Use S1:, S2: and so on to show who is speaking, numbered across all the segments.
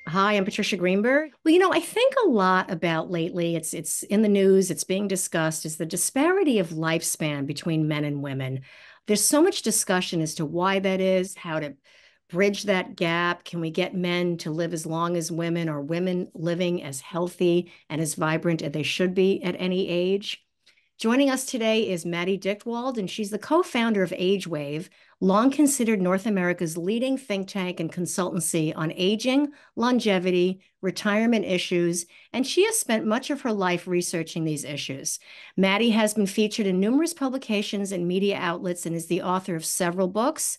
S1: Hi, I'm Patricia Greenberg. Well, I think a lot about lately, it's in the news, it's being discussed, is the disparity of lifespan between men and women. There's so much discussion as to why that is, how to bridge that gap. Can we get men to live as long as women, or women living as healthy and as vibrant as they should be at any age? Joining us today is Maddy Dychtwald, and she's the co-founder of AgeWave, long considered North America's leading think tank and consultancy on aging, longevity, retirement issues, and she has spent much of her life researching these issues. Maddy has been featured in numerous publications and media outlets and is the author of several books.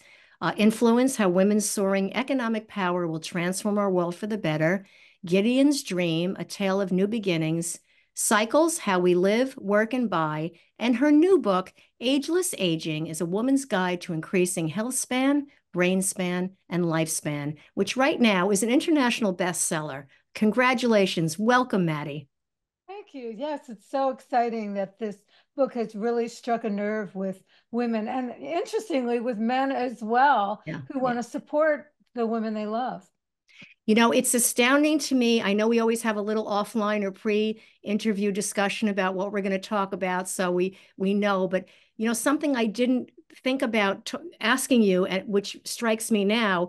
S1: Influence: How Women's Soaring Economic Power Will Transform Our World for the Better, Gideon's Dream, A Tale of New Beginnings, Cycles: How We Live, Work, and Buy, and her new book, Ageless Aging, is a woman's guide to increasing health span, brain span, and lifespan, which right now is an international bestseller. Congratulations. Welcome, Maddy.
S2: Thank you. Yes, it's so exciting that this book has really struck a nerve with women and interestingly with men as well
S1: Yeah,
S2: who
S1: yeah.
S2: want to support the women they love.
S1: It's astounding to me. I know we always have a little offline or pre-interview discussion about what we're going to talk about, so we know. But something I didn't think about asking you, which strikes me now,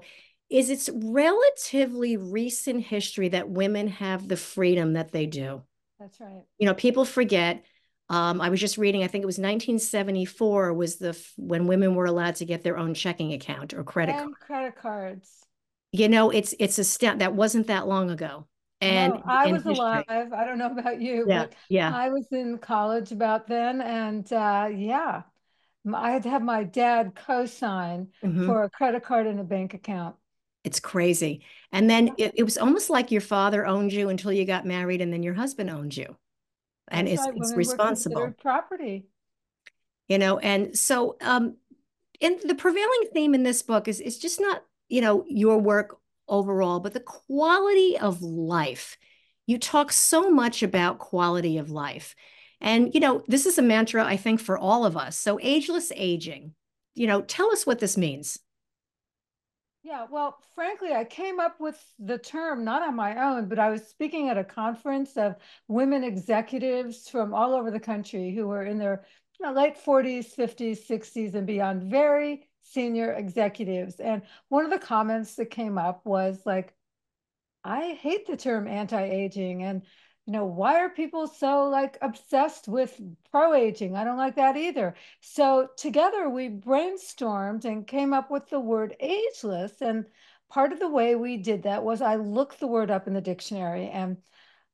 S1: is it's relatively recent history that women have the freedom that they do.
S2: That's right.
S1: People forget. I was just reading, I think it was 1974 was when women were allowed to get their own checking account or credit card.
S2: And credit cards.
S1: It's a step that wasn't that long ago, and
S2: No, I
S1: in
S2: was alive.
S1: history.
S2: I don't know about you,
S1: Yeah,
S2: but
S1: yeah.
S2: I was in college about then. And yeah, I had to have my dad co-sign
S1: Hmm.
S2: for a credit card and a bank account.
S1: It's crazy. And then it was almost like your father owned you until you got married, and then your husband owned you, and
S2: That's
S1: it's
S2: right.
S1: it's
S2: Women were
S1: responsible.
S2: considered property.
S1: And so and the prevailing theme in this book is just not your work overall, but the quality of life. You talk so much about quality of life, and this is a mantra, I think, for all of us. So ageless aging, tell us what this means.
S2: Yeah, well, frankly, I came up with the term not on my own, but I was speaking at a conference of women executives from all over the country who were in their late 40s, 50s, 60s, and beyond, very senior executives. And one of the comments that came up was like, I hate the term anti-aging, and why are people so like obsessed with pro-aging? I don't like that either. So together we brainstormed and came up with the word ageless. And part of the way we did that was I looked the word up in the dictionary, and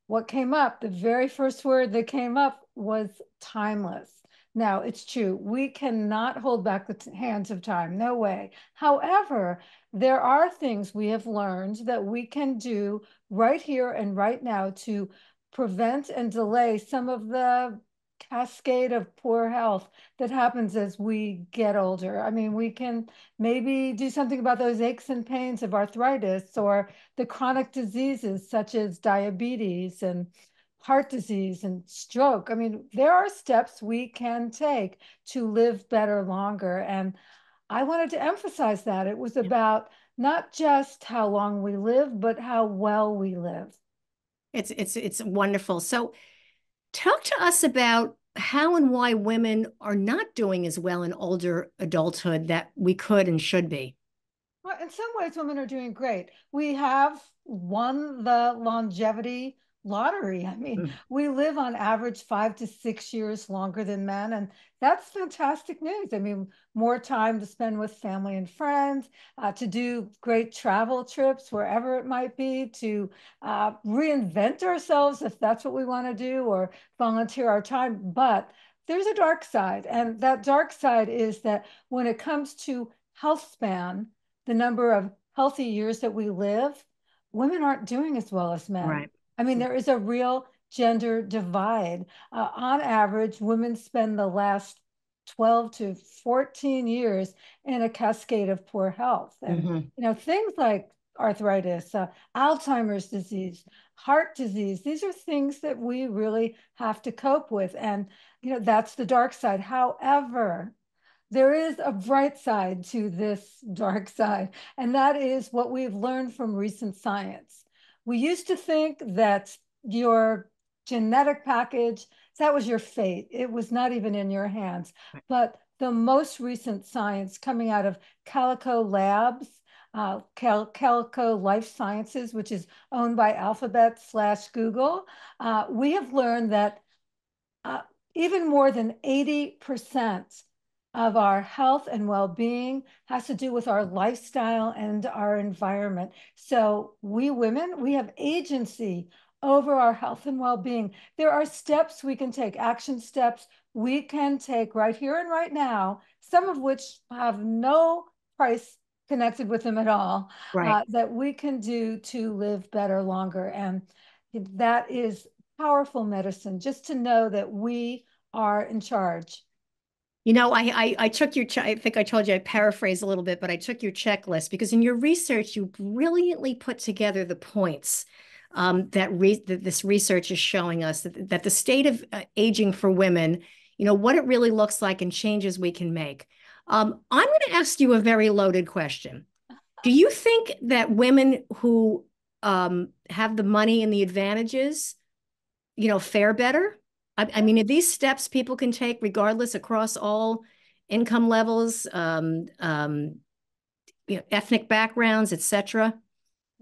S2: what came up, the very first word that came up was timeless. Now, it's true, we cannot hold back the hands of time, no way. However, there are things we have learned that we can do right here and right now to prevent and delay some of the cascade of poor health that happens as we get older. I mean, we can maybe do something about those aches and pains of arthritis or the chronic diseases such as diabetes and heart disease and stroke. I mean, there are steps we can take to live better longer. And I wanted to emphasize that it was about not just how long we live, but how well we live.
S1: It's wonderful. So talk to us about how and why women are not doing as well in older adulthood that we could and should be.
S2: Well, in some ways, women are doing great. We have won the longevity lottery. I mean,
S1: Mm.
S2: we live on average 5 to 6 years longer than men, and that's fantastic news. I mean, more time to spend with family and friends, to do great travel trips wherever it might be, to reinvent ourselves if that's what we want to do, or volunteer our time. But there's a dark side, and that dark side is that when it comes to health span, the number of healthy years that we live, women aren't doing as well as men.
S1: Right.
S2: I mean, there is a real gender divide. On average, women spend the last 12 to 14 years in a cascade of poor health. And,
S1: Hmm.
S2: things like arthritis, Alzheimer's disease, heart disease, these are things that we really have to cope with. And, that's the dark side. However, there is a bright side to this dark side, and that is what we've learned from recent science. We used to think that your genetic package, that was your fate. It was not even in your hands. But the most recent science coming out of Calico Labs, Calico Life Sciences, which is owned by Alphabet/Google, we have learned that uh, even more than 80% of our health and well-being has to do with our lifestyle and our environment. So we women, we have agency over our health and well-being. There are steps we can take, action steps we can take right here and right now, some of which have no price connected with them at all,
S1: Right.
S2: that we can do to live better, longer. And that is powerful medicine, just to know that we are in charge.
S1: I took your, I think I told you, I paraphrased a little bit, but I took your checklist because in your research, you brilliantly put together the points that this research is showing us that the state of aging for women, what it really looks like and changes we can make. I'm going to ask you a very loaded question. Do you think that women who have the money and the advantages, fare better? I mean, are these steps people can take regardless across all income levels, ethnic backgrounds, etc.?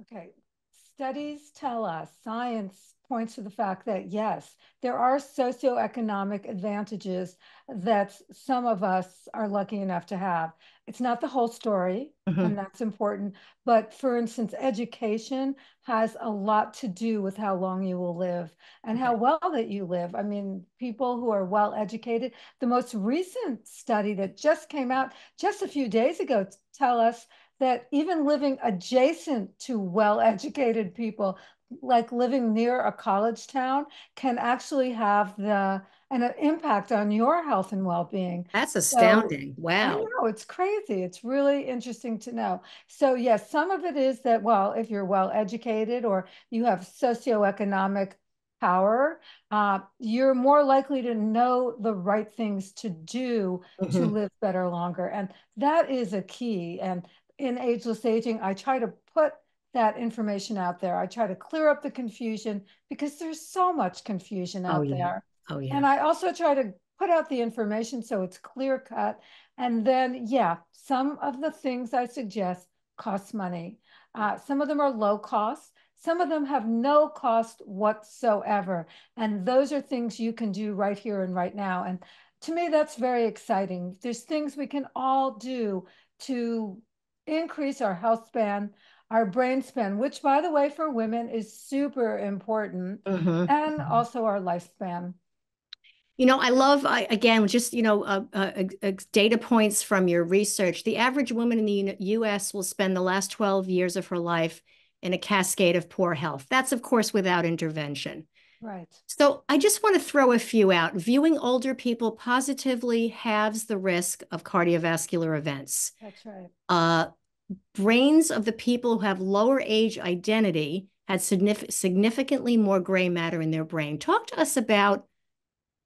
S2: Okay. Studies tell us, science points to the fact that yes, there are socioeconomic advantages that some of us are lucky enough to have. It's not the whole story,
S1: Hmm.
S2: and that's important. But for instance, education has a lot to do with how long you will live and how
S1: Okay.
S2: well that you live. I mean, people who are well educated, the most recent study that just came out just a few days ago tell us that even living adjacent to well-educated people, like living near a college town, can actually have an impact on your health and well-being.
S1: That's
S2: So
S1: astounding.
S2: I
S1: Wow.
S2: know it's crazy. It's really interesting to know. So yes, some of it is that, well, if you're well educated or you have socioeconomic power, you're more likely to know the right things to do to
S1: Hmm.
S2: live better, longer. And that is a key. And in Ageless Aging, I try to put that information out there. I try to clear up the confusion because there's so much confusion
S1: Oh
S2: out
S1: yeah.
S2: there.
S1: Oh yeah.
S2: And I also try to put out the information so it's clear cut. And then, yeah, some of the things I suggest cost money. Some of them are low cost. Some of them have no cost whatsoever. And those are things you can do right here and right now. And to me, that's very exciting. There's things we can all do to increase our health span, our brain span, which, by the way, for women is super important, and
S1: Hmm.
S2: also our lifespan.
S1: I love, again, just, data points from your research. The average woman in the US will spend the last 12 years of her life in a cascade of poor health. That's, of course, without intervention.
S2: Right.
S1: So I just want to throw a few out. Viewing older people positively halves the risk of cardiovascular events.
S2: That's right.
S1: Uh, Brains of the people who have lower age identity had significantly more gray matter in their brain. Talk to us about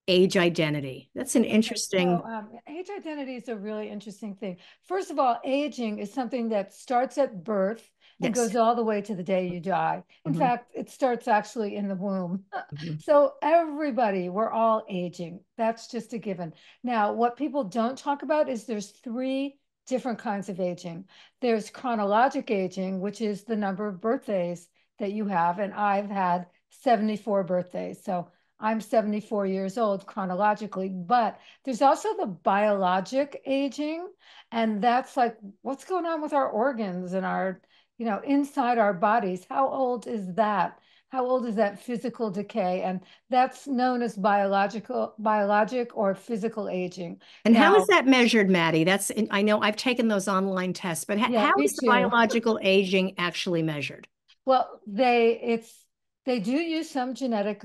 S1: age identity. That's an
S2: Okay, so
S1: interesting.
S2: age identity is a really interesting thing. First of all, aging is something that starts at birth and
S1: Yes.
S2: goes all the way to the day you die. In
S1: Mhm.
S2: fact, it starts actually in the womb.
S1: Mhm.
S2: So everybody, we're all aging. That's just a given. Now, what people don't talk about is there's three different kinds of aging. There's chronologic aging, which is the number of birthdays that you have, and I've had 74 birthdays. So I'm 74 years old chronologically, but there's also the biologic aging, and that's like what's going on with our organs and our, inside our bodies. How old is that? How old is that physical decay? And that's known as biologic or physical aging.
S1: And how is
S2: Now,
S1: that measured, Maddie? I know I've taken those online tests, but
S2: yeah,
S1: how
S2: me
S1: is the
S2: too.
S1: biological aging actually measured?
S2: Well, they do use some genetic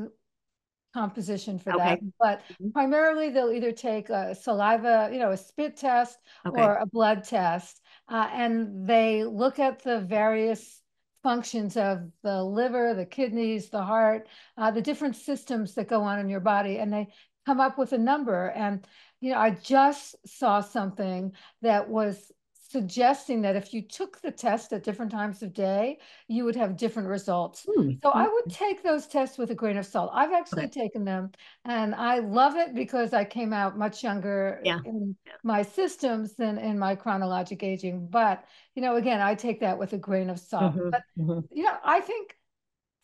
S2: composition for that,
S1: Okay.
S2: but
S1: Mhm.
S2: primarily they'll either take a saliva, a spit test
S1: Okay.
S2: or a blood test, and they look at the various functions of the liver, the kidneys, the heart, the different systems that go on in your body, and they come up with a number. And I just saw something that was suggesting that if you took the test at different times of day, you would have different results.
S1: Hmm.
S2: So I would take those tests with a grain of salt. I've actually
S1: Okay.
S2: taken them and I love it because I came out much younger
S1: Yeah.
S2: in my systems than in my chronologic aging. But, again, I take that with a grain of salt.
S1: Hmm.
S2: But,
S1: Hmm.
S2: I think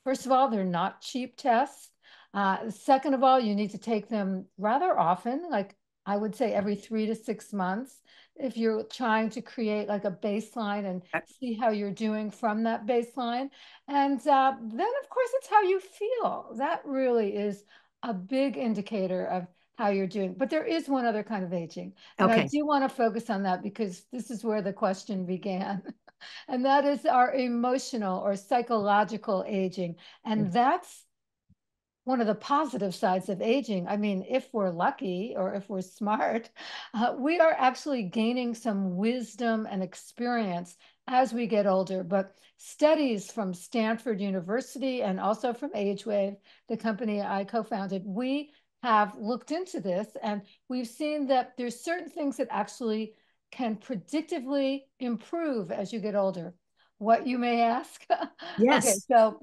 S2: first of all, they're not cheap tests. Second of all, you need to take them rather often, like I would say every 3 to 6 months, if you're trying to create like a baseline and see how you're doing from that baseline. And then, of course, it's how you feel. That really is a big indicator of how you're doing. But there is one other kind of aging. And I
S1: Okay.
S2: do want to focus on that because this is where the question began. And that is our emotional or psychological aging. And that's one of the positive sides of aging. I mean, if we're lucky or if we're smart, we are actually gaining some wisdom and experience as we get older. But studies from Stanford University and also from AgeWave, the company I co-founded, we have looked into this and we've seen that there's certain things that actually can predictively improve as you get older. What, you may ask? Okay,
S1: Yes.
S2: so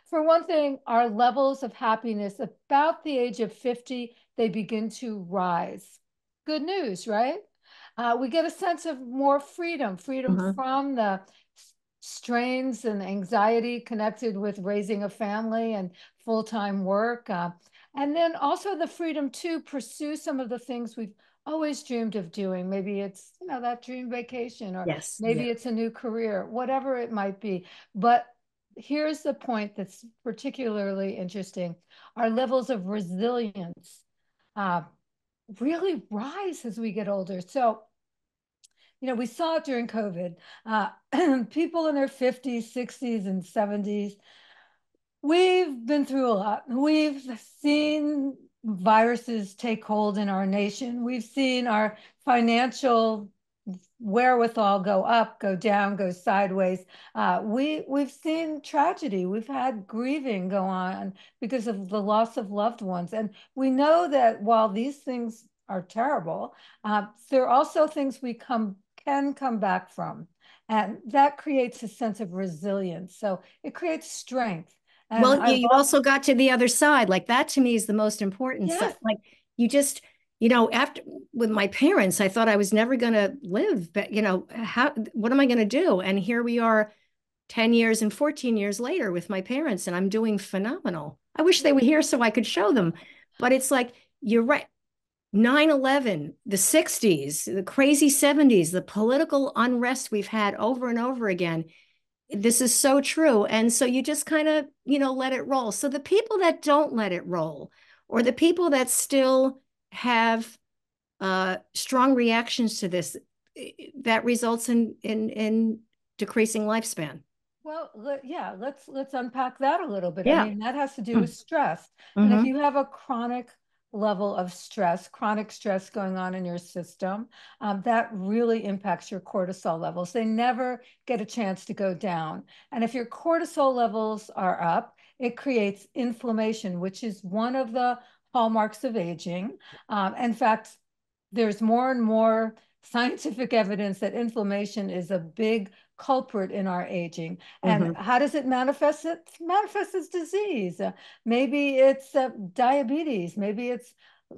S2: for one thing, our levels of happiness about the age of 50, they begin to rise. Good news, right? We get a sense of more freedom, freedom
S1: Hmm.
S2: from the strains and anxiety connected with raising a family and full-time work. And then also the freedom to pursue some of the things we've always dreamed of doing. Maybe it's, that dream vacation, or
S1: Yes. Yeah.
S2: maybe it's a new career, whatever it might be. But here's the point that's particularly interesting. Our levels of resilience uh, really rise as we get older. So, we saw it during COVID. People in their 50s, 60s, and 70s, we've been through a lot. We've seen viruses take hold in our nation. We've seen our financial wherewithal go up, go down, go sideways. We've seen tragedy. We've had grieving go on because of the loss of loved ones, and we know that while these things are terrible, there are also things we can come back from, and that creates a sense of resilience. So it creates strength. And
S1: Well,
S2: I've
S1: you also got to the other side. Like that to me is the most important. So,
S2: yes,
S1: like you just, after with my parents, I thought I was never going to live, but what am I going to do? And here we are 10 years and 14 years later with my parents, and I'm doing phenomenal. I wish they were here so I could show them. But it's like, you're right. 9/11, the 60s, the crazy 70s, the political unrest we've had over and over again. This is so true. And so you just kind of, let it roll. So the people that don't let it roll, or the people that still have strong reactions to this, that results in decreasing lifespan.
S2: well, yeah, let's unpack that a little bit. I
S1: Yeah.
S2: mean, that has to do with stress. And if
S1: Mm-hmm.
S2: you have a chronic level of stress, chronic stress going on in your system, that really impacts your cortisol levels. They never get a chance to go down. And if your cortisol levels are up, it creates inflammation, which is one of the hallmarks of aging. In fact, there's more and more scientific evidence that inflammation is a big culprit in our aging. And
S1: Mm-hmm.
S2: how does it manifest? It manifests as disease. Maybe it's diabetes. Maybe it's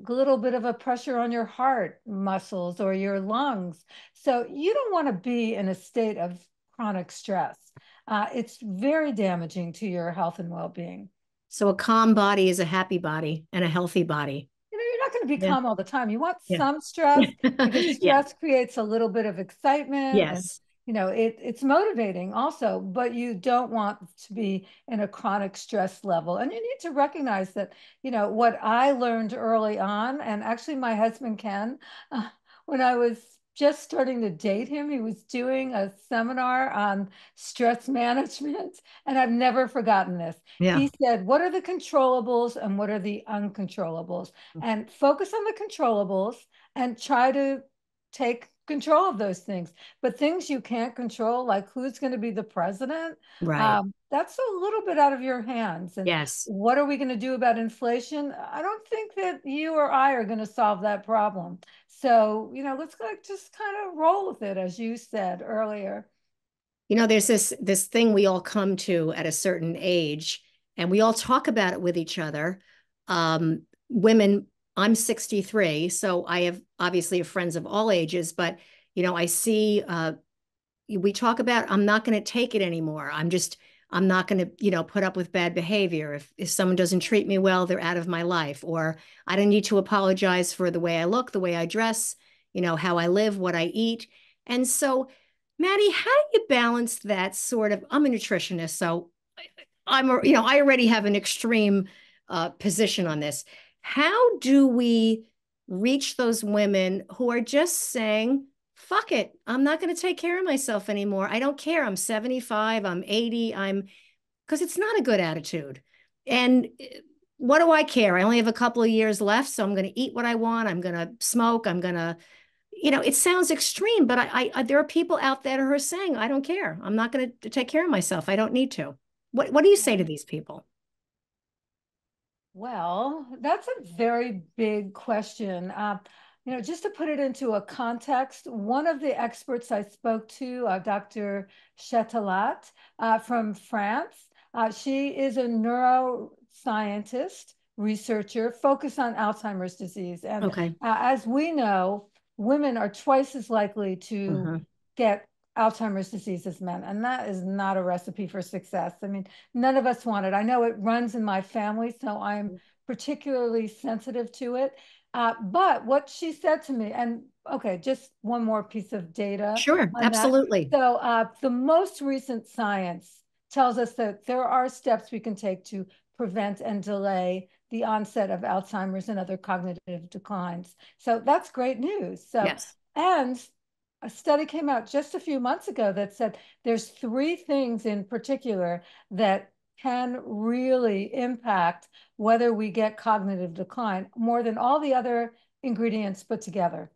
S2: a little bit of a pressure on your heart muscles or your lungs. So you don't want to be in a state of chronic stress. It's very damaging to your health and well-being.
S1: So a calm body is a happy body and a healthy body.
S2: You're not going to be
S1: Yeah.
S2: calm all the time. You want
S1: Yeah.
S2: some stress because
S1: Yeah.
S2: stress creates a little bit of excitement and
S1: Yes.
S2: it's motivating also, but you don't want to be in a chronic stress level. And you need to recognize that, what I learned early on, and actually my husband Ken, when I was just starting to date him, he was doing a seminar on stress management, and I've never forgotten this.
S1: Yeah.
S2: He said, what are the controllables and what are the uncontrollables? And focus on the controllables and try to take control of those things. But things you can't control, like who's going to be the president,
S1: Right.
S2: that's a little bit out of your hands. And
S1: Yes.
S2: what are we going to do about inflation? I don't think that you or I are going to solve that problem. So, let's just kind of roll with it, as you said earlier.
S1: There's this thing we all come to at a certain age, and we all talk about it with each other. Women, I'm 63, so I have obviously friends of all ages, but I see we talk about I'm not going to take it anymore. I'm not going to, put up with bad behavior. If someone doesn't treat me well, they're out of my life. Or I don't need to apologize for the way I look, the way I dress, how I live, what I eat. And so, Maddie, how do you balance that sort of? I'm a nutritionist, so I already have an extreme position on this. How do we reach those women who are just saying, fuck it, I'm not going to take care of myself anymore. I don't care. I'm 75, I'm 80, because it's not a good attitude. And what do I care? I only have a couple of years left, so I'm going to eat what I want. I'm going to smoke. I'm going to, it sounds extreme, but there are people out there who are saying, I don't care. I'm not going to take care of myself. I don't need to. What do you say to these people?
S2: Well, that's a very big question. Just to put it into a context, one of the experts I spoke to, Dr. Chatelat from France, she is a neuroscientist, researcher focused on Alzheimer's disease. And
S1: Okay.
S2: as we know, women are twice as likely to
S1: Uh-huh.
S2: get Alzheimer's disease as men. And that is not a recipe for success. I mean, none of us want it. I know it runs in my family, so I'm particularly sensitive to it. But what she said to me, and okay, just one more piece of data
S1: Sure,
S2: on that.
S1: absolutely.
S2: So the most recent science tells us that there are steps we can take to prevent and delay the onset of Alzheimer's and other cognitive declines. So that's great news. So,
S1: Yes.
S2: and a study came out just a few months ago that said there's three things in particular that can really impact whether we get cognitive decline more than all the other ingredients put together.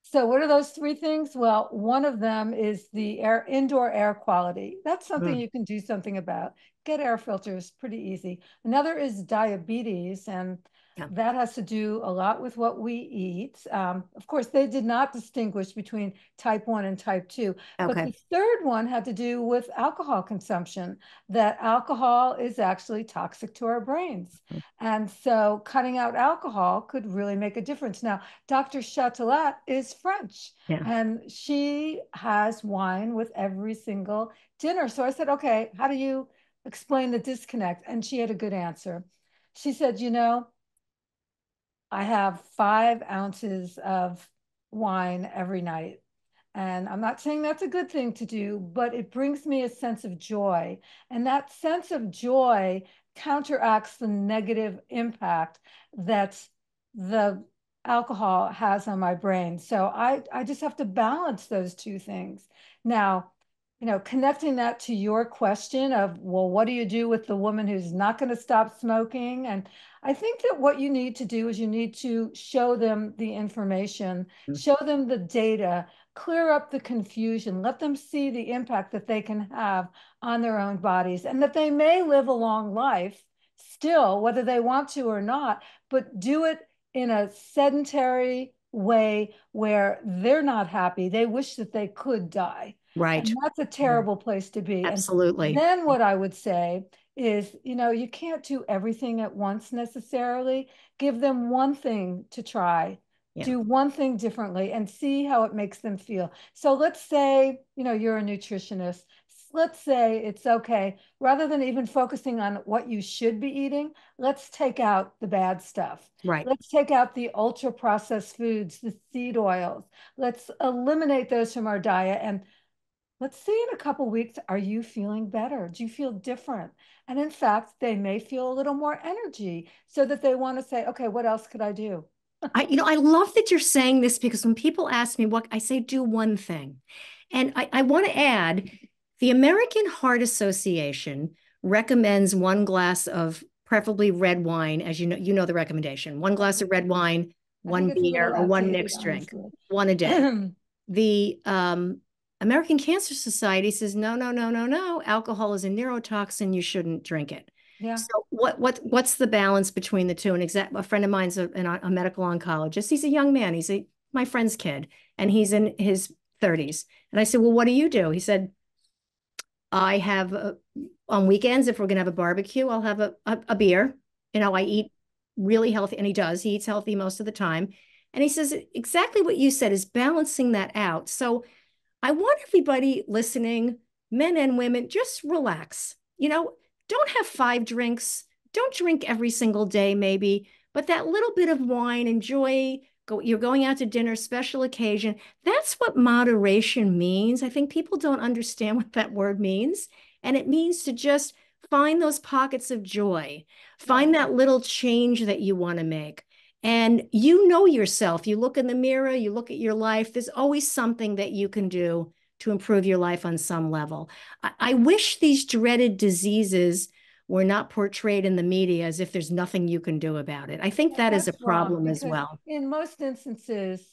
S2: So what are those three things? Well, one of them is the indoor air quality. That's something
S1: Mm,
S2: you can do something about. Get air filters, pretty easy. Another is diabetes, and
S1: yeah.
S2: that has to do a lot with what we eat. Of course, they did not distinguish between type 1 and type 2. But
S1: Okay.
S2: the third one had to do with alcohol consumption, that alcohol is actually toxic to our brains. And so cutting out alcohol could really make a difference. Now, Dr. Chatelet is French,
S1: Yeah.
S2: and she has wine with every single dinner. So I said, okay, how do you explain the disconnect? And she had a good answer. She said, I have 5 ounces of wine every night. And I'm not saying that's a good thing to do, but it brings me a sense of joy. And that sense of joy counteracts the negative impact that the alcohol has on my brain. So I just have to balance those two things. Now, connecting that to your question of, well, what do you do with the woman who's not going to stop smoking? And I think that what you need to do is you need to show them the information,
S1: Mm,
S2: show them the data, clear up the confusion, let them see the impact that they can have on their own bodies and that they may live a long life still, whether they want to or not, but do it in a sedentary way where they're not happy. They wish that they could die.
S1: right.
S2: And that's a
S1: Yeah.
S2: terrible place to be. And
S1: Absolutely.
S2: then what I would say is, you can't do everything at once necessarily. Give them one thing to try,
S1: Yeah.
S2: do one thing differently and see how it makes them feel. So let's say, you're a nutritionist. Let's say it's okay. Rather than even focusing on what you should be eating, let's take out the bad stuff.
S1: Right.
S2: Let's take out the ultra processed foods, the seed oils. Let's eliminate those from our diet. And let's see in a couple weeks, are you feeling better? Do you feel different? And in fact, they may feel a little more energy so that they want to say, okay, what else could I do?
S1: I love that you're saying this because when people ask me what I say, do one thing. And I want to add the American Heart Association recommends one glass of preferably red wine, as you know the recommendation, one glass of red wine
S2: I think
S1: one
S2: it's a
S1: beer,
S2: little
S1: or one
S2: outdated,
S1: mixed drink,
S2: honestly.
S1: one a day. The American Cancer Society says no, no, no, no, no. Alcohol is a neurotoxin. You shouldn't drink it.
S2: Yeah.
S1: So what's the balance between the two? A friend of mine's a medical oncologist. He's a young man. My friend's kid, and he's in his 30s. And I said, well, what do you do? He said, I have on weekends, if we're gonna have a barbecue, I'll have a beer. I eat really healthy, and he does. He eats healthy most of the time. And he says exactly what you said is balancing that out. So I want everybody listening, men and women, just relax. Don't have 5 drinks. Don't drink every single day, maybe, but that little bit of wine, enjoy. You're going out to dinner, special occasion. That's what moderation means. I think people don't understand what that word means. And it means to just find those pockets of joy,
S2: Yeah.
S1: find that little change that you want to make. And you know yourself. You look in the mirror, you look at your life. There's always something that you can do to improve your life on some level. I wish these dreaded diseases were not portrayed in the media as if there's nothing you can do about it. I think
S2: Yeah,
S1: that is a
S2: that's wrong
S1: problem as
S2: because
S1: well.
S2: in most instances,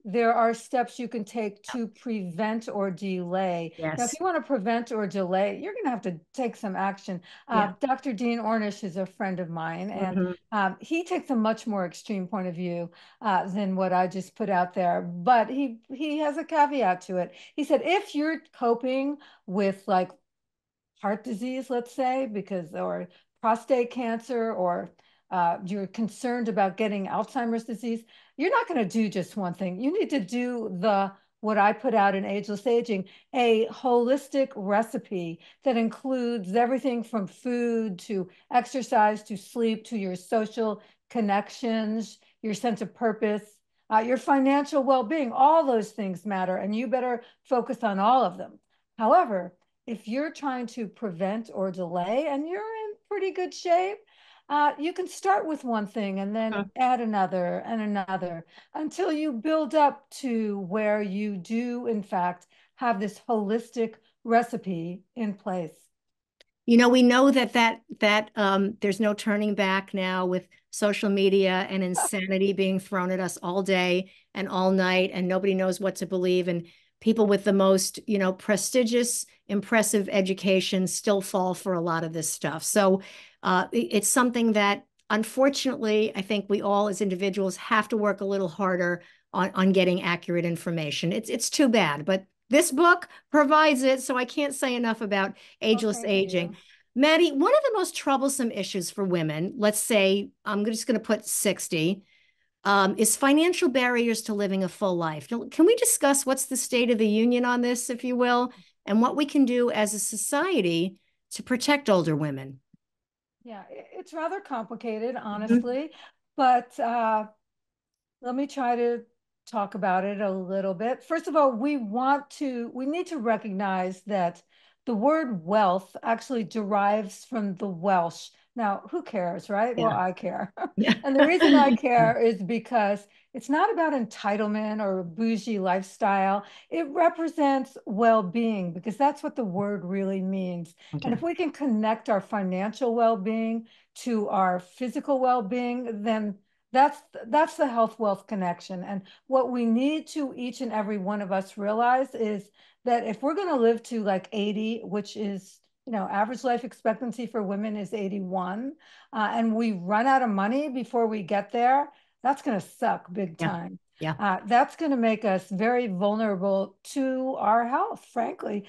S2: there are steps you can take to prevent or delay. Now, if
S1: Yes.
S2: you want to prevent or delay, you're going to have to take some action.
S1: Yeah.
S2: Dr. Dean Ornish is a friend of mine, and
S1: Mhm.
S2: he takes a much more extreme point of view than what I just put out there. But he has a caveat to it. He said, if you're coping with like heart disease, let's say, because or prostate cancer, or you're concerned about getting Alzheimer's disease, you're not going to do just one thing. You need to do the what I put out in Ageless Aging, a holistic recipe that includes everything from food to exercise to sleep to your social connections, your sense of purpose, your financial well-being. All those things matter, and you better focus on all of them. However, if you're trying to prevent or delay and you're in pretty good shape, you can start with one thing and then
S1: Mhm.
S2: add another and another until you build up to where you do, in fact, have this holistic recipe in place.
S1: We know that there's no turning back now with social media and insanity being thrown at us all day and all night, and nobody knows what to believe. And people with the most, prestigious, impressive education still fall for a lot of this stuff. So it's something that, unfortunately, I think we all as individuals have to work a little harder on getting accurate information. It's too bad, but this book provides it, so I can't say enough about
S2: Well,
S1: ageless
S2: thank
S1: aging.
S2: you.
S1: Maddie, one of the most troublesome issues for women, let's say I'm just going to put 60, is financial barriers to living a full life. Can we discuss what's the state of the union on this, if you will, and what we can do as a society to protect older women?
S2: Yeah, it's rather complicated,
S1: Mhm.
S2: honestly, but let me try to talk about it a little bit. First of all, we need to recognize that the word wealth actually derives from the Welsh. Now, who cares, right? Well,
S1: Yeah.
S2: I care.
S1: Yeah.
S2: And the reason I care is because it's not about entitlement or a bougie lifestyle. It represents well-being because that's what the word really means. And
S1: Okay.
S2: if we can connect our financial well-being to our physical well-being, then that's that's the health wealth connection. And what we need to each and every one of us realize is that if we're going to live to like 80, which is, average life expectancy for women is 81, and we run out of money before we get there, that's going to suck big
S1: Yeah.
S2: time.
S1: Yeah.
S2: That's going to make us very vulnerable to our health, frankly.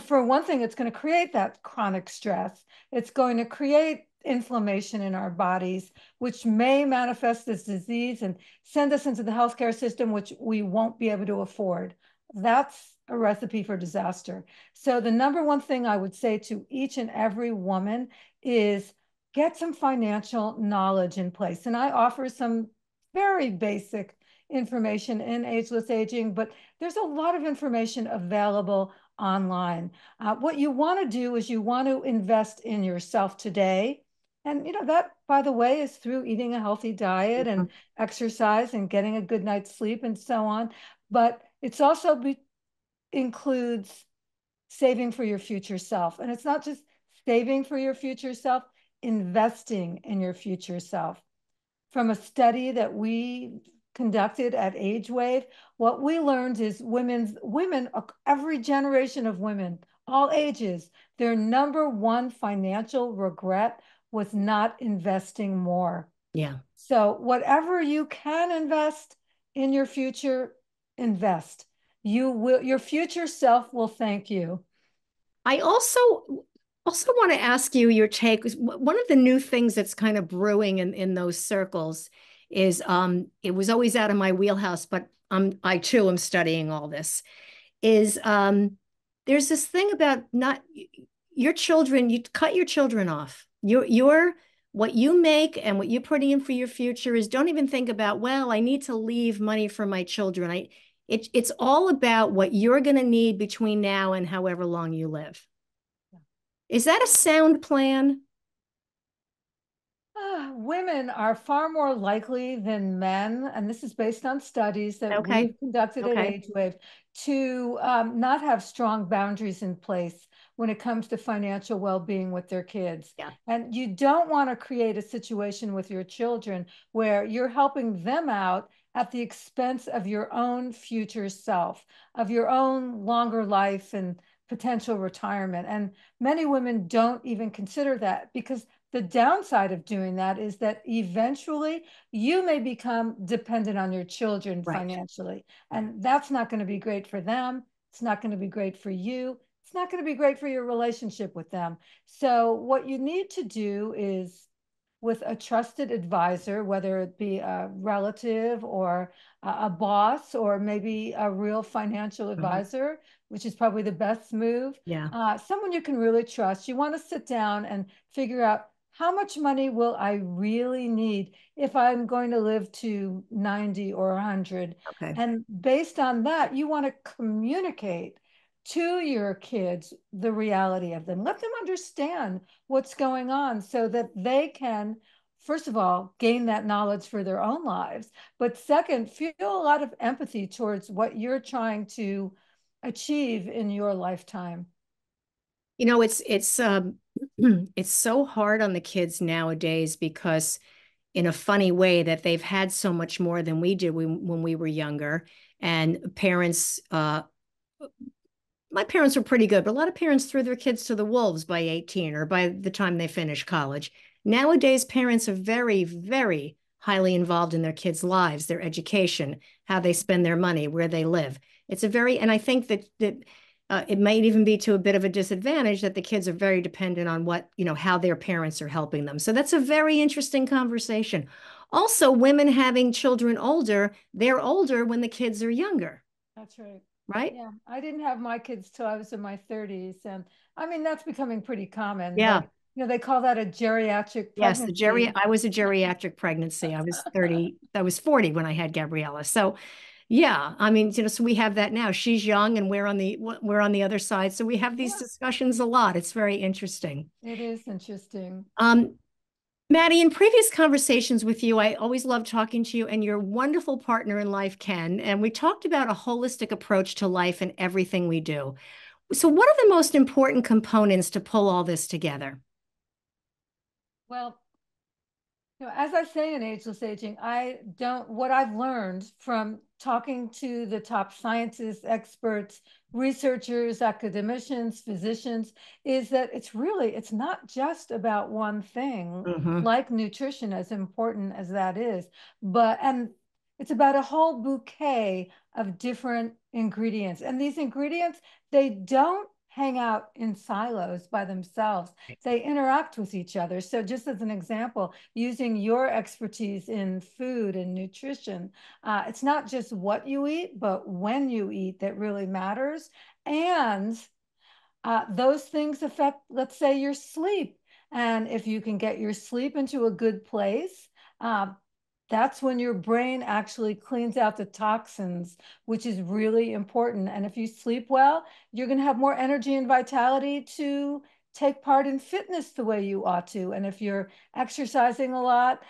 S2: For one thing, it's going to create that chronic stress. It's going to create inflammation in our bodies, which may manifest as disease and send us into the healthcare system, which we won't be able to afford. That's a recipe for disaster. So the number one thing I would say to each and every woman is get some financial knowledge in place. And I offer some very basic information in Ageless Aging, but there's a lot of information available online. What you want to do is you want to invest in yourself today. And that, by the way, is through eating a healthy diet and
S1: Mhm.
S2: exercise and getting a good night's sleep and so on. But it's also includes saving for your future self. And it's not just saving for your future self, investing in your future self. from a study that we conducted at Age Wave, what we learned is women, every generation of women, all ages, their number one financial regret was not investing more.
S1: Yeah.
S2: So whatever you can invest in your future, invest. Your future self will thank you.
S1: I also want to ask you your take. One of the new things that's kind of brewing in those circles is it was always out of my wheelhouse, but I too am studying all this. Is there's this thing about not your children, you cut your children off. Your what you make and what you're putting in for your future is don't even think about, well, I need to leave money for my children. It's all about what you're going to need between now and however long you live. Is that a sound plan?
S2: Women are far more likely than men, and this is based on studies that
S1: Okay.
S2: we've conducted at
S1: Okay.
S2: AgeWave, to not have strong boundaries in place when it comes to financial well-being with their kids.
S1: Yeah.
S2: And you don't want to create a situation with your children where you're helping them out at the expense of your own future self, of your own longer life and potential retirement. And many women don't even consider that, because the downside of doing that is that eventually you may become dependent on your children
S1: Right.
S2: financially.
S1: Right.
S2: And that's not going to be great for them. It's not going to be great for you. It's not going to be great for your relationship with them. So, what you need to do is, with a trusted advisor, whether it be a relative or a boss or maybe a real financial
S1: Mhm.
S2: advisor, which is probably the best move,
S1: Yeah.
S2: someone you can really trust. You want to sit down and figure out, how much money will I really need if I'm going to live to 90 or 100?
S1: Okay.
S2: And based on that, you want to communicate to your kids the reality of them. Let them understand what's going on so that they can, first of all, gain that knowledge for their own lives. But second, feel a lot of empathy towards what you're trying to achieve in your lifetime.
S1: It's it's so hard on the kids nowadays because in a funny way that they've had so much more than we did when we were younger. And parents, my parents were pretty good, but a lot of parents threw their kids to the wolves by 18 or by the time they finish college. Nowadays, parents are very, very highly involved in their kids' lives, their education, how they spend their money, where they live. And I think that it might even be to a bit of a disadvantage that the kids are very dependent on how their parents are helping them. So that's a very interesting conversation. Also, women having children older, they're older when the kids are younger,
S2: That's right.
S1: right?
S2: Yeah, I didn't have my kids till I was in my 30s. And I mean, that's becoming pretty common, but
S1: Yeah.
S2: they call that a geriatric
S1: Yes,
S2: pregnancy.
S1: I was a geriatric pregnancy. I was 40 when I had Gabriella. So yeah, I mean, so we have that now. She's young and we're on the other side. So we have these
S2: Yeah,
S1: discussions a lot. It's very interesting.
S2: it is interesting.
S1: Um, Maddie, in previous conversations with you, I always love talking to you and your wonderful partner in life, Ken. And we talked about a holistic approach to life and everything we do. So what are the most important components to pull all this together?
S2: Well, as I say in Ageless Aging, what I've learned from talking to the top scientists, experts, researchers, academicians, physicians, is that it's not just about one thing,
S1: Hmm.
S2: like nutrition, as important as that is, and it's about a whole bouquet of different ingredients. And these ingredients, they don't hang out in silos by themselves. They interact with each other. So just as an example, using your expertise in food and nutrition, it's not just what you eat, but when you eat that really matters. And those things affect, let's say, your sleep. And if you can get your sleep into a good place, uh, that's when your brain actually cleans out the toxins, which is really important. And if you sleep well, you're going to have more energy and vitality to take part in fitness the way you ought to. And if you're exercising a lot,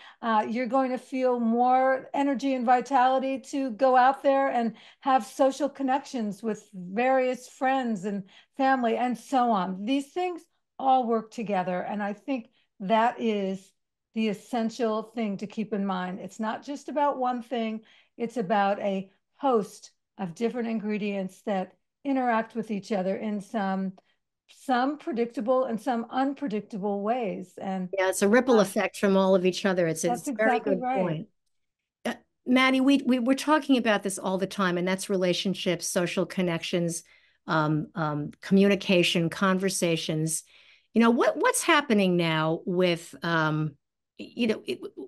S2: you're going to feel more energy and vitality to go out there and have social connections with various friends and family and so on. These things all work together. And I think that is the essential thing to keep in mind. It's not just about one thing, it's about a host of different ingredients that interact with each other in some predictable and some unpredictable ways. And
S1: Yeah, it's a ripple
S2: uh,
S1: effect from all of each other.
S2: that's
S1: It's a very
S2: exactly
S1: good
S2: right.
S1: point. Uh, Maddie, we're talking about this all the time, and that's relationships, social connections, communication, conversations. What's happening now with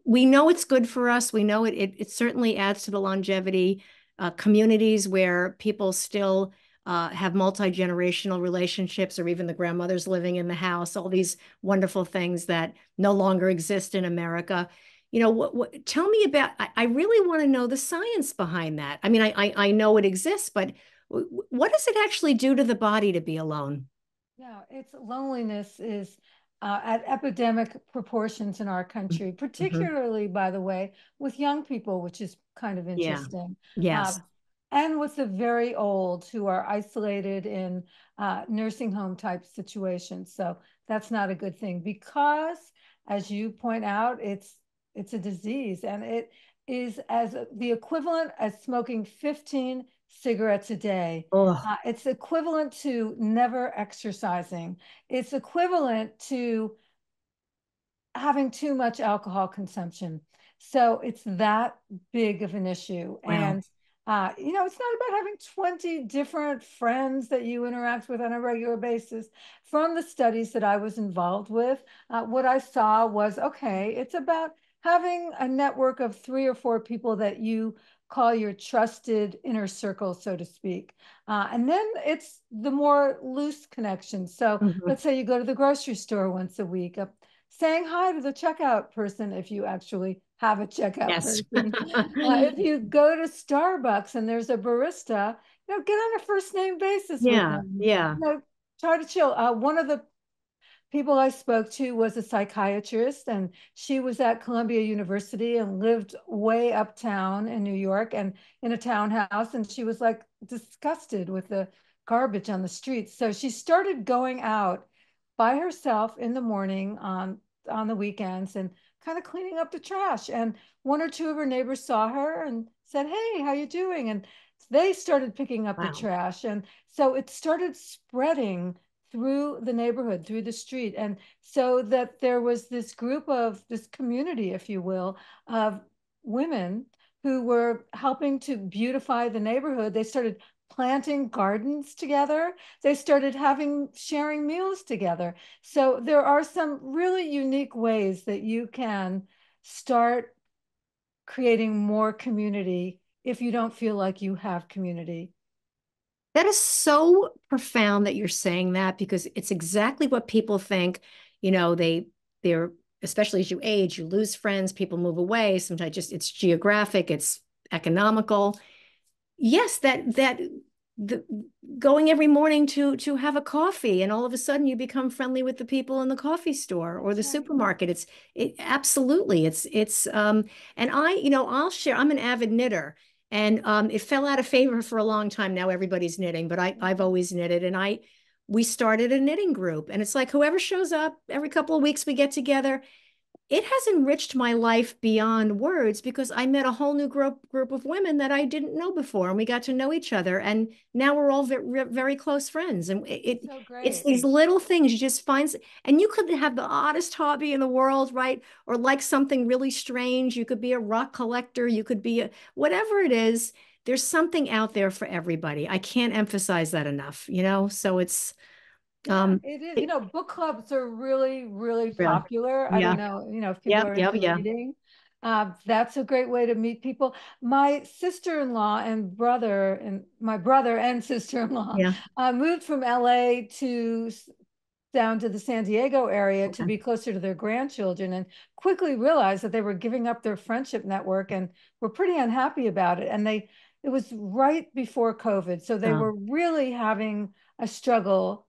S1: we know it's good for us. We know it certainly adds to the longevity. Communities where people still have multi-generational relationships, or even the grandmothers living in the house, all these wonderful things that no longer exist in America. Tell me about, I really want to know the science behind that. I mean, I know it exists, but what does it actually do to the body to be alone?
S2: Yeah, it's loneliness is at epidemic proportions in our country,
S1: Hmm.
S2: particularly, by the way, with young people, which is kind of
S1: Yeah.
S2: interesting, uh,
S1: Yes.
S2: and with the very old who are isolated in nursing home type situations. So that's not a good thing because, as you point out, it's a disease, and it is as the equivalent as smoking 15 cigarettes a day.
S1: Oh,
S2: It's equivalent to never exercising. It's equivalent to having too much alcohol consumption. So it's that big of an issue.
S1: wow.
S2: And, it's not about having 20 different friends that you interact with on a regular basis. From the studies that I was involved with, what I saw was okay, it's about having a network of 3 or 4 people that you call your trusted inner circle, so to speak. And then it's the more loose connections. So
S1: Mhm.
S2: let's say you go to the grocery store once a week, saying hi to the checkout person if you actually have a checkout
S1: Yes.
S2: person. If you go to Starbucks and there's a barista, get on a first name basis with
S1: Yeah.
S2: them.
S1: Yeah.
S2: Try to chill. One of the people I spoke to was a psychiatrist, and she was at Columbia University and lived way uptown in New York and in a townhouse. And she was like disgusted with the garbage on the streets. So she started going out by herself in the morning on the weekends and kind of cleaning up the trash. And 1 or 2 of her neighbors saw her and said, "Hey, how you doing?" And they started picking up the
S1: Wow.
S2: trash. And so it started spreading through the neighborhood, through the street. And so that there was this group of this community, if you will, of women who were helping to beautify the neighborhood. They started planting gardens together. They started sharing meals together. So there are some really unique ways that you can start creating more community if you don't feel like you have community.
S1: That is so profound that you're saying that, because it's exactly what people think. They're, especially as you age, you lose friends, people move away. Sometimes just it's geographic, it's economical. Yes, that the going every morning to have a coffee, and all of a sudden you become friendly with the people in the coffee store or
S2: That's
S1: the
S2: right.
S1: supermarket. It absolutely, it's and I'll share. I'm an avid knitter, and it fell out of favor for a long time. Now everybody's knitting, but I've always knitted, and I we started a knitting group, and it's like whoever shows up every couple of weeks we get together. It has enriched my life beyond words, because I met a whole new group of women that I didn't know before, and we got to know each other, and now we're all very close friends. And
S2: That's so
S1: it's
S2: great.
S1: these little things you just find, and you could have the oddest hobby in the world, right? Or like something really strange. You could be a rock collector, you could be whatever it is. There's something out there for everybody. I can't emphasize that enough. So it's
S2: Yeah, it is.
S1: it,
S2: Book clubs are really, really
S1: yeah,
S2: popular. I don't
S1: yeah,
S2: know, if people
S1: yeah,
S2: are
S1: yeah,
S2: into
S1: yeah,
S2: reading. That's a great way to meet people. My sister-in-law and brother, and my brother and sister-in-law,
S1: yeah.
S2: moved from LA down to the San Diego area to
S1: Okay.
S2: be closer to their grandchildren, and quickly realized that they were giving up their friendship network and were pretty unhappy about it. And it was right before COVID, so they
S1: Oh.
S2: were really having a struggle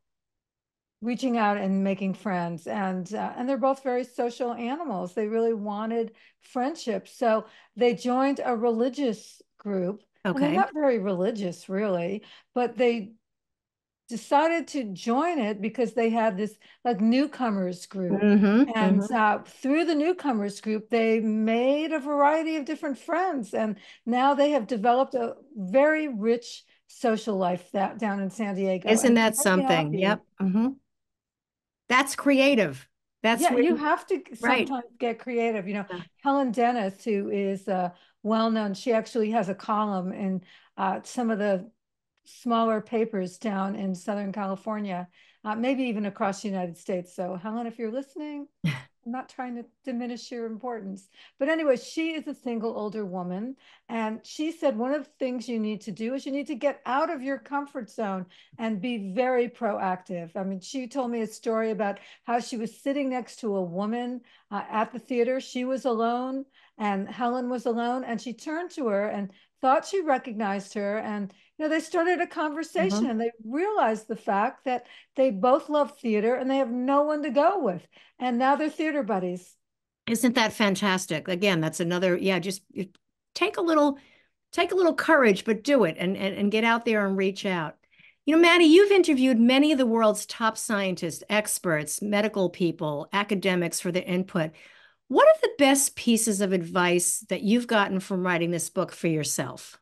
S2: reaching out and making friends. And they're both very social animals. They really wanted friendship, so they joined a religious group. And they're
S1: Okay.
S2: not very religious really, but they decided to join it because they had this like newcomers group.
S1: Mm-hmm.
S2: And
S1: Mm-hmm.
S2: through the newcomers group, they made a variety of different friends. And now they have developed a very rich social life down in San Diego.
S1: Isn't
S2: And
S1: that
S2: they're very
S1: something?
S2: happy.
S1: Yep. Mm-hmm. That's creative. That's
S2: Yeah, you
S1: really
S2: have to
S1: right.
S2: sometimes get creative.
S1: Yeah.
S2: Helen Dennis, who is well known, she actually has a column in some of the smaller papers down in Southern California, maybe even across the United States. So, Helen, if you're listening, I'm not trying to diminish your importance. But anyway, she is a single older woman. And she said one of the things you need to do is you need to get out of your comfort zone and be very proactive. I mean, she told me a story about how she was sitting next to a woman at the theater. She was alone and Helen was alone. And she turned to her and thought she recognized her. And they started a conversation
S1: Mhm.
S2: and they realized the fact that they both love theater and they have no one to go with. And now they're theater buddies.
S1: Isn't that fantastic? Again, that's another, yeah, just take a little, take a little courage, but do it and get out there and reach out. Maddie, you've interviewed many of the world's top scientists, experts, medical people, academics for their input. What are the best pieces of advice that you've gotten from writing this book for yourself?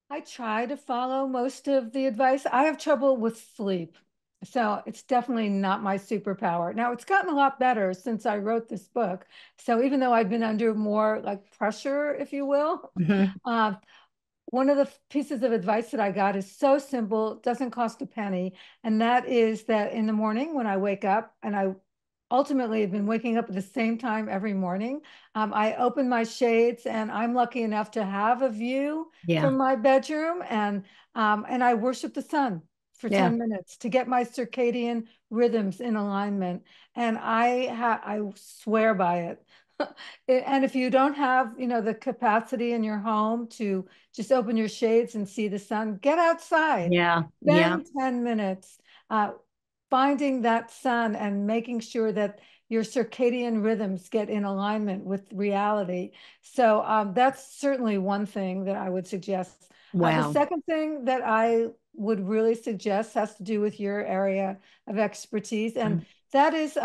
S2: I try to follow most of the advice. I have trouble with sleep. So it's definitely not my superpower. Now it's gotten a lot better since I wrote this book. So even though I've been under more like pressure, if you will,
S1: Mhm.
S2: uh, one of the pieces of advice that I got is so simple, doesn't cost a penny. And that is that in the morning when I wake up, and I ultimately have been waking up at the same time every morning, I open my shades and I'm lucky enough to have a view
S1: Yeah,
S2: from my bedroom, and I worship the sun for
S1: yeah,
S2: 10 minutes to get my circadian rhythms in alignment. And I swear by it. And if you don't have, the capacity in your home to just open your shades and see the sun, get outside,
S1: yeah, yeah.
S2: spend 10 minutes uh, finding that sun and making sure that your circadian rhythms get in alignment with reality. So that's certainly one thing that I would suggest. The
S1: Wow.
S2: second thing that I would really suggest has to do with your area of expertise, and
S1: Mm.
S2: that is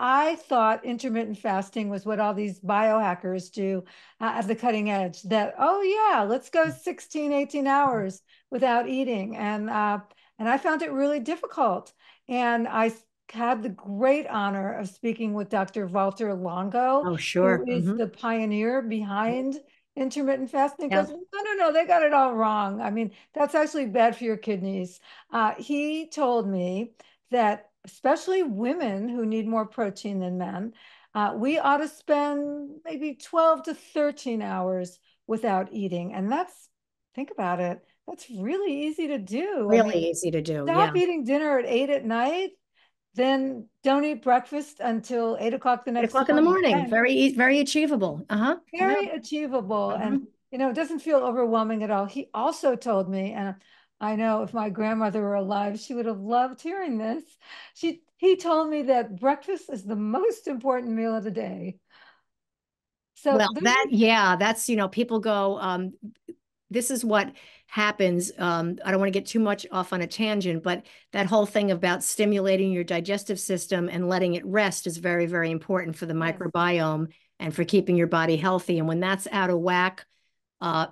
S2: I thought intermittent fasting was what all these biohackers do at the cutting edge. That, oh yeah, let's go 16, 18 hours without eating. And I found it really difficult. And I had the great honor of speaking with Dr. Walter Longo,
S1: Oh,
S2: who
S1: sure.
S2: is the pioneer behind intermittent fasting.
S1: Yeah.
S2: Goes, no, they got it all wrong. I mean, that's actually bad for your kidneys. He told me that especially women who need more protein than men, we ought to spend maybe 12 to 13 hours without eating. And think about it, that's really easy to do. I mean,
S1: Really easy to do. Yeah.
S2: stop eating dinner at 8 at night, then don't eat breakfast until 8 o'clock the
S1: Eight
S2: next
S1: o'clock in the
S2: morning.
S1: morning.
S2: And
S1: Very achievable. Uh-huh. I know.
S2: very achievable. And,
S1: Mhm.
S2: it doesn't feel overwhelming at all. He also told me, and I know if my grandmother were alive, she would have loved hearing this. He told me that breakfast is the most important meal of the day. So
S1: Well,
S2: those
S1: that, yeah, that's, people go, this is what happens. I don't want to get too much off on a tangent, but that whole thing about stimulating your digestive system and letting it rest is very, very important for the
S2: yes,
S1: microbiome and for keeping your body healthy. And when that's out of whack,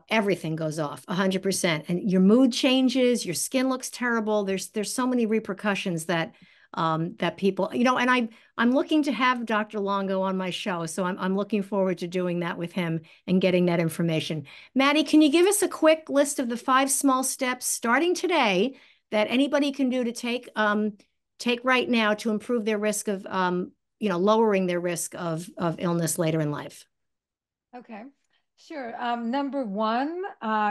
S1: everything goes off 100%. And your mood changes, your skin looks terrible. There's so many repercussions that people, and I'm looking to have Dr. Longo on my show. So I'm looking forward to doing that with him and getting that information. Maddie, can you give us a quick list of the 5 small steps starting today that anybody can do to take right now to improve their risk of lowering their risk of illness later in life?
S2: okay, sure. Number one,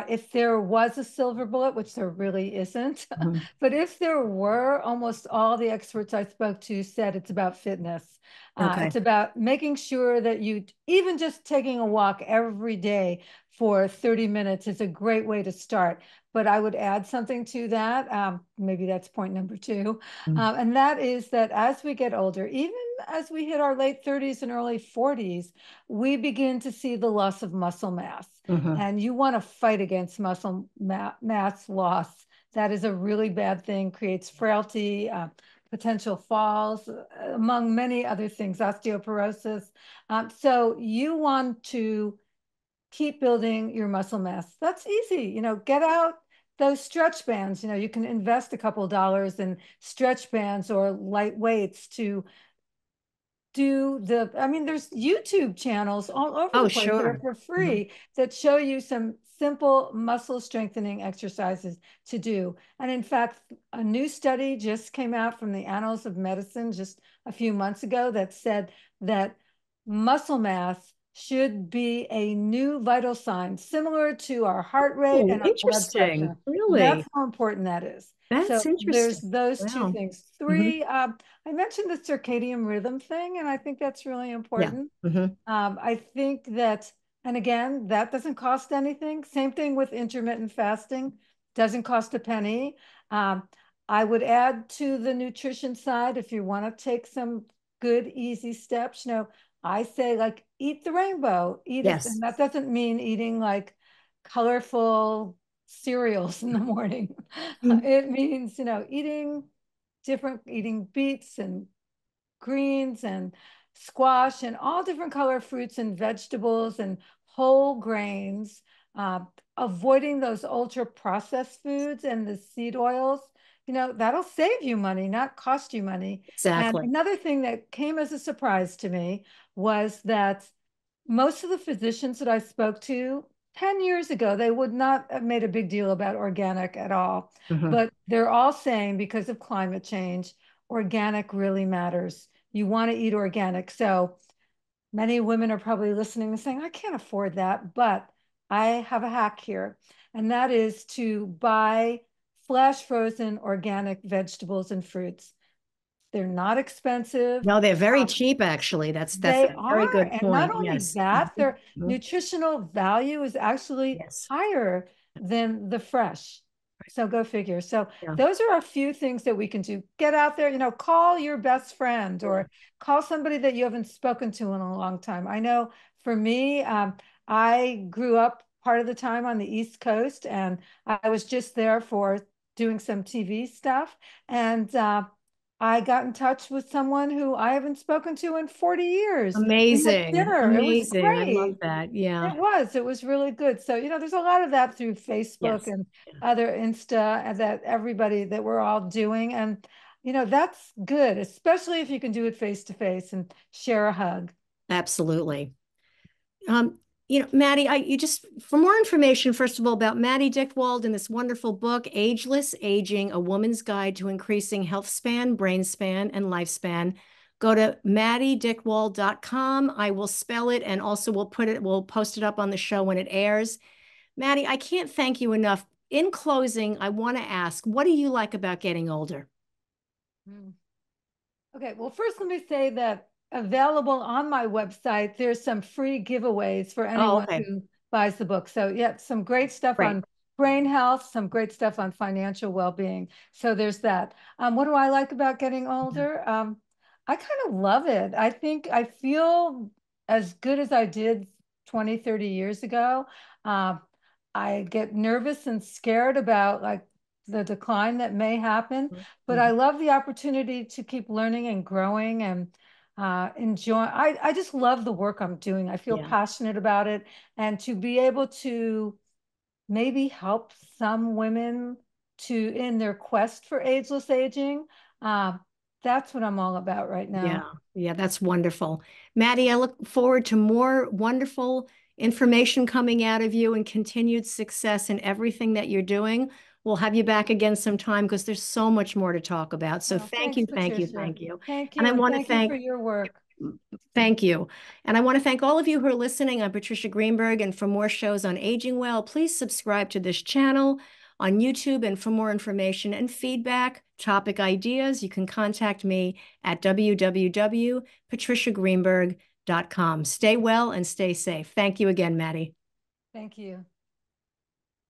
S2: if there was a silver bullet, which there really isn't,
S1: Mhm.
S2: but if there were, almost all the experts I spoke to said it's about fitness.
S1: Okay.
S2: It's about making sure that even just taking a walk every day for 30 minutes is a great way to start. But I would add something to that. Maybe that's point number two. And that is that as we get older, even as we hit our late 30s and early 40s, we begin to see the loss of muscle mass.
S1: Mhm.
S2: And you want to fight against muscle mass loss. that is a really bad thing, creates frailty, potential falls, among many other things, osteoporosis. So you want to keep building your muscle mass. That's easy. Get out those stretch bands. You can invest a couple of dollars in stretch bands or light weights to there's YouTube channels all over
S1: Oh,
S2: the place that are
S1: sure.
S2: for
S1: Mhm.
S2: free that show you some simple muscle strengthening exercises to do. And in fact, a new study just came out from the Annals of Medicine just a few months ago that said that muscle mass should be a new vital sign, similar to our heart rate
S1: Oh,
S2: and our blood
S1: interesting.
S2: pressure. That's
S1: Really?
S2: how important that is. So
S1: That's
S2: there's
S1: interesting.
S2: those two
S1: Wow.
S2: things.
S1: Hmm.
S2: Three, I mentioned the circadian rhythm thing, and I think that's really
S1: Yeah.
S2: important.
S1: Hmm.
S2: I think that, and again, that doesn't cost anything. Same thing with intermittent fasting, doesn't cost a penny. Um, I would add to the nutrition side if you want to take some good, easy steps. I say like eat the rainbow, eat it,
S1: Yes.
S2: and that doesn't mean eating like colorful cereals in the morning.
S1: Mhm.
S2: It means, eating beets and greens and squash and all different color fruits and vegetables and whole grains, uh, avoiding those ultra processed foods and the seed oils. That'll save you money, not cost you money. And
S1: Exactly.
S2: another thing that came as a surprise to me was that most of the physicians that I spoke to 10 years ago, they would not have made a big deal about organic at all.
S1: Hmm.
S2: But they're all saying because of climate change, organic really matters. You want to eat organic. So many women are probably listening and saying, I can't afford that. But I have a hack here, and that is to buy flash frozen organic vegetables and fruits. They're not expensive.
S1: No, they're very cheap, actually. That's a
S2: They
S1: very
S2: are.
S1: good
S2: And not
S1: point.
S2: only
S1: Yes.
S2: that,
S1: Mhm.
S2: their
S1: Mhm.
S2: nutritional value is actually
S1: Yes.
S2: higher than the fresh. So go figure. So
S1: Yeah.
S2: those are a few things that we can do. Get out there, call your best friend or call somebody that you haven't spoken to in a long time. I know for me, I grew up part of the time on the East Coast, and I was just there for doing some TV stuff. And I got in touch with someone who I haven't spoken to in 40 years. We had
S1: Amazing.
S2: dinner. It was
S1: Amazing. I love
S2: great.
S1: that. Yeah.
S2: It was really good. So, there's a lot of that through Facebook
S1: Yes.
S2: and
S1: Yeah.
S2: other Insta and that everybody that we're all doing. And, that's good, especially if you can do it face to face and share a hug.
S1: Absolutely. Um, Maddie, you just for more information, first of all, about Maddy Dychtwald and this wonderful book, Ageless Aging: A Woman's Guide to Increasing Health Span, Brain Span, and Lifespan, go to maddydychtwald.com. I will spell it and also we'll post it up on the show when it airs. Maddie, I can't thank you enough. In closing, I want to ask, what do you like about getting older?
S2: Mm. Okay, well, first let me say that available on my website, there's some free giveaways for
S1: Oh,
S2: anyone
S1: okay.
S2: who buys the book. So, yeah, some great stuff
S1: Great.
S2: on brain health, some great stuff on financial well-being. So there's that. What do I like about getting older? I kind of love it. I think I feel as good as I did 20, 30 years ago. Um, I get nervous and scared about like the decline that may happen, but I
S1: Mhm.
S2: love the opportunity to keep learning and growing and enjoy. I just love the work I'm doing. I feel
S1: Yeah.
S2: passionate about it. And to be able to maybe help some women in their quest for ageless aging, uh, that's what I'm all about right
S1: Yeah,
S2: now.
S1: yeah, that's wonderful. Maddie, I look forward to more wonderful information coming out of you and continued success in everything that you're doing. We'll have you back again sometime because there's so much more to talk about. So
S2: Oh,
S1: thank
S2: thanks,
S1: you, thank you,
S2: Patricia.
S1: thank you.
S2: Thank
S1: And
S2: you.
S1: I
S2: And
S1: want to
S2: thank you for
S1: thank
S2: your work.
S1: Thank you. And I want to thank all of you who are listening. I'm Patricia Greenberg, and for more shows on aging well, please subscribe to this channel on YouTube. And for more information and feedback, topic ideas, you can contact me at www.patriciagreenberg.com. Stay well and stay safe. Thank you again, Maddie.
S2: Thank you.